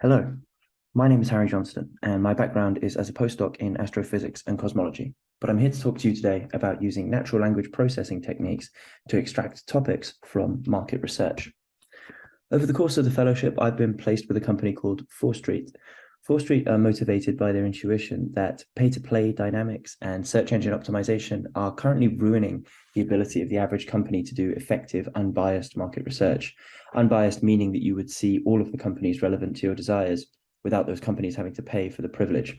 Hello, my name is Harry Johnston, and my background is as a postdoc in astrophysics and cosmology. But I'm here to talk to you today about using natural language processing techniques to extract topics from market research. Over the course of the fellowship, I've been placed with a company called Forestreet. Forestreet are motivated by their intuition that pay-to-play dynamics and search engine optimization are currently ruining the ability of the average company to do effective, unbiased market research. Unbiased meaning that you would see all of the companies relevant to your desires without those companies having to pay for the privilege.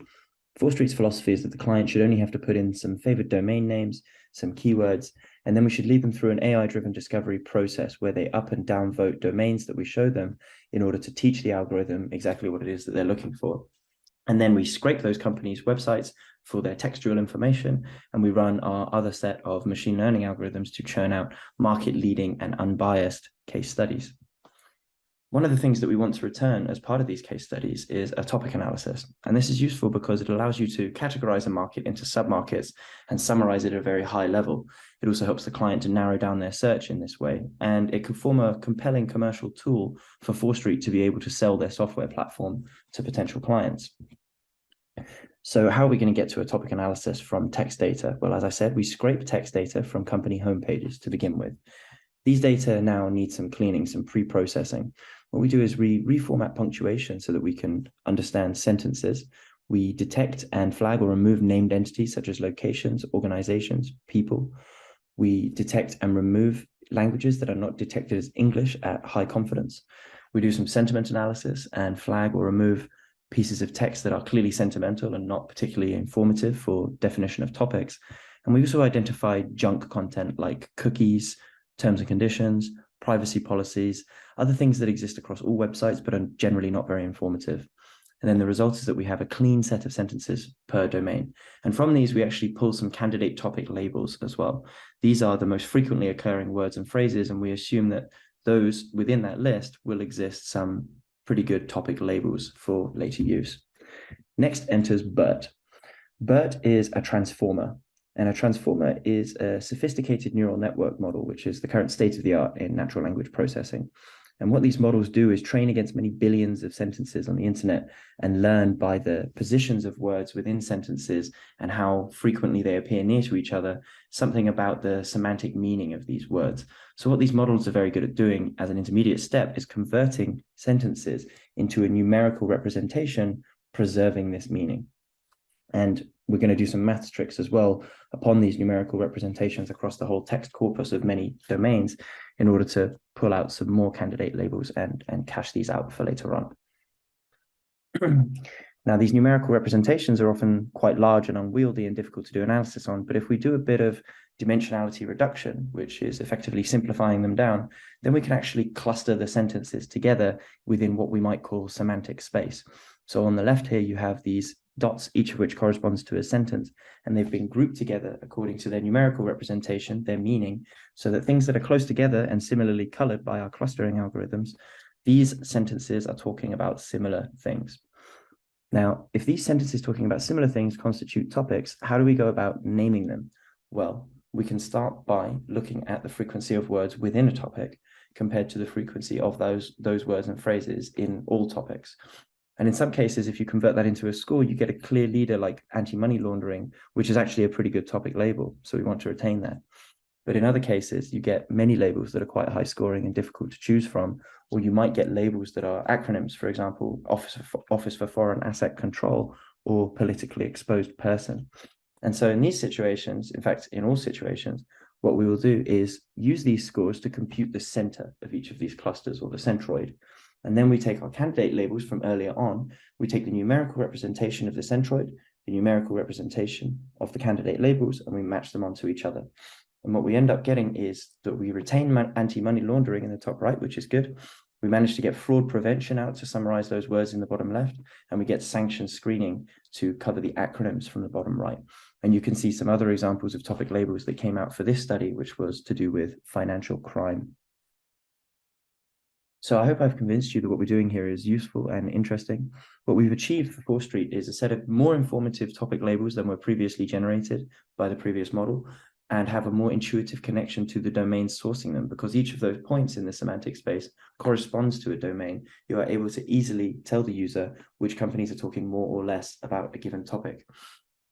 Forestreet's philosophy is that the client should only have to put in some favored domain names, some keywords, and then we should lead them through an AI-driven discovery process where they up and down vote domains that we show them in order to teach the algorithm exactly what it is that they're looking for. And then we scrape those companies' websites for their textual information, and we run our other set of machine learning algorithms to churn out market-leading and unbiased case studies. One of the things that we want to return as part of these case studies is a topic analysis. And this is useful because it allows you to categorize a market into submarkets and summarize it at a very high level. It also helps the client to narrow down their search in this way. And it can form a compelling commercial tool for Forestreet to be able to sell their software platform to potential clients. So how are we going to get to a topic analysis from text data? Well, as I said, we scrape text data from company homepages to begin with. These data now need some cleaning, some pre-processing. What we do is we reformat punctuation so that we can understand sentences. We detect and flag or remove named entities such as locations, organizations, people. We detect and remove languages that are not detected as English at high confidence. We do some sentiment analysis and flag or remove pieces of text that are clearly sentimental and not particularly informative for definition of topics. And we also identify junk content like cookies, terms and conditions, privacy policies, other things that exist across all websites, but are generally not very informative. And then the result is that we have a clean set of sentences per domain. And from these, we actually pull some candidate topic labels as well. These are the most frequently occurring words and phrases, and we assume that those within that list will exist some pretty good topic labels for later use. Next enters BERT. BERT is a transformer. And a transformer is a sophisticated neural network model, which is the current state of the art in natural language processing. And what these models do is train against many billions of sentences on the internet and learn by the positions of words within sentences and how frequently they appear near to each other, something about the semantic meaning of these words. So what these models are very good at doing as an intermediate step is converting sentences into a numerical representation, preserving this meaning. And we're going to do some maths tricks as well upon these numerical representations across the whole text corpus of many domains in order to pull out some more candidate labels and cache these out for later on. Now, these numerical representations are often quite large and unwieldy and difficult to do analysis on, but if we do a bit of dimensionality reduction, which is effectively simplifying them down, then we can actually cluster the sentences together within what we might call semantic space. So on the left here, you have these dots, each of which corresponds to a sentence, and they've been grouped together according to their numerical representation, their meaning, so that things that are close together and similarly colored by our clustering algorithms, these sentences are talking about similar things. Now, if these sentences talking about similar things constitute topics, how do we go about naming them? Well, we can start by looking at the frequency of words within a topic compared to the frequency of those words and phrases in all topics. And in some cases, if you convert that into a score, you get a clear leader like anti-money laundering, which is actually a pretty good topic label. So we want to retain that. But in other cases, you get many labels that are quite high scoring and difficult to choose from, or you might get labels that are acronyms, for example, Office for Foreign Asset Control or politically exposed person. And so in these situations, in fact, in all situations, what we will do is use these scores to compute the center of each of these clusters or the centroid. And then we take our candidate labels from earlier on, we take the numerical representation of the centroid, the numerical representation of the candidate labels, and we match them onto each other. And what we end up getting is that we retain anti-money laundering in the top right, which is good. We manage to get fraud prevention out to summarize those words in the bottom left, and we get sanction screening to cover the acronyms from the bottom right. And you can see some other examples of topic labels that came out for this study, which was to do with financial crime. So I hope I've convinced you that what we're doing here is useful and interesting. What we've achieved for Forestreet is a set of more informative topic labels than were previously generated by the previous model. and have a more intuitive connection to the domains sourcing them, because each of those points in the semantic space corresponds to a domain. You are able to easily tell the user which companies are talking more or less about a given topic.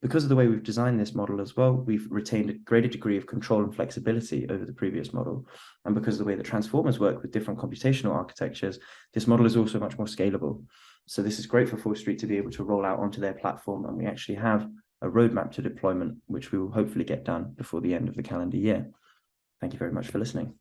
Because of the way we've designed this model as well, we've retained a greater degree of control and flexibility over the previous model. And because of the way that transformers work with different computational architectures, this model is also much more scalable. So this is great for Forestreet to be able to roll out onto their platform. And we actually have a roadmap to deployment, which we will hopefully get done before the end of the calendar year. Thank you very much for listening.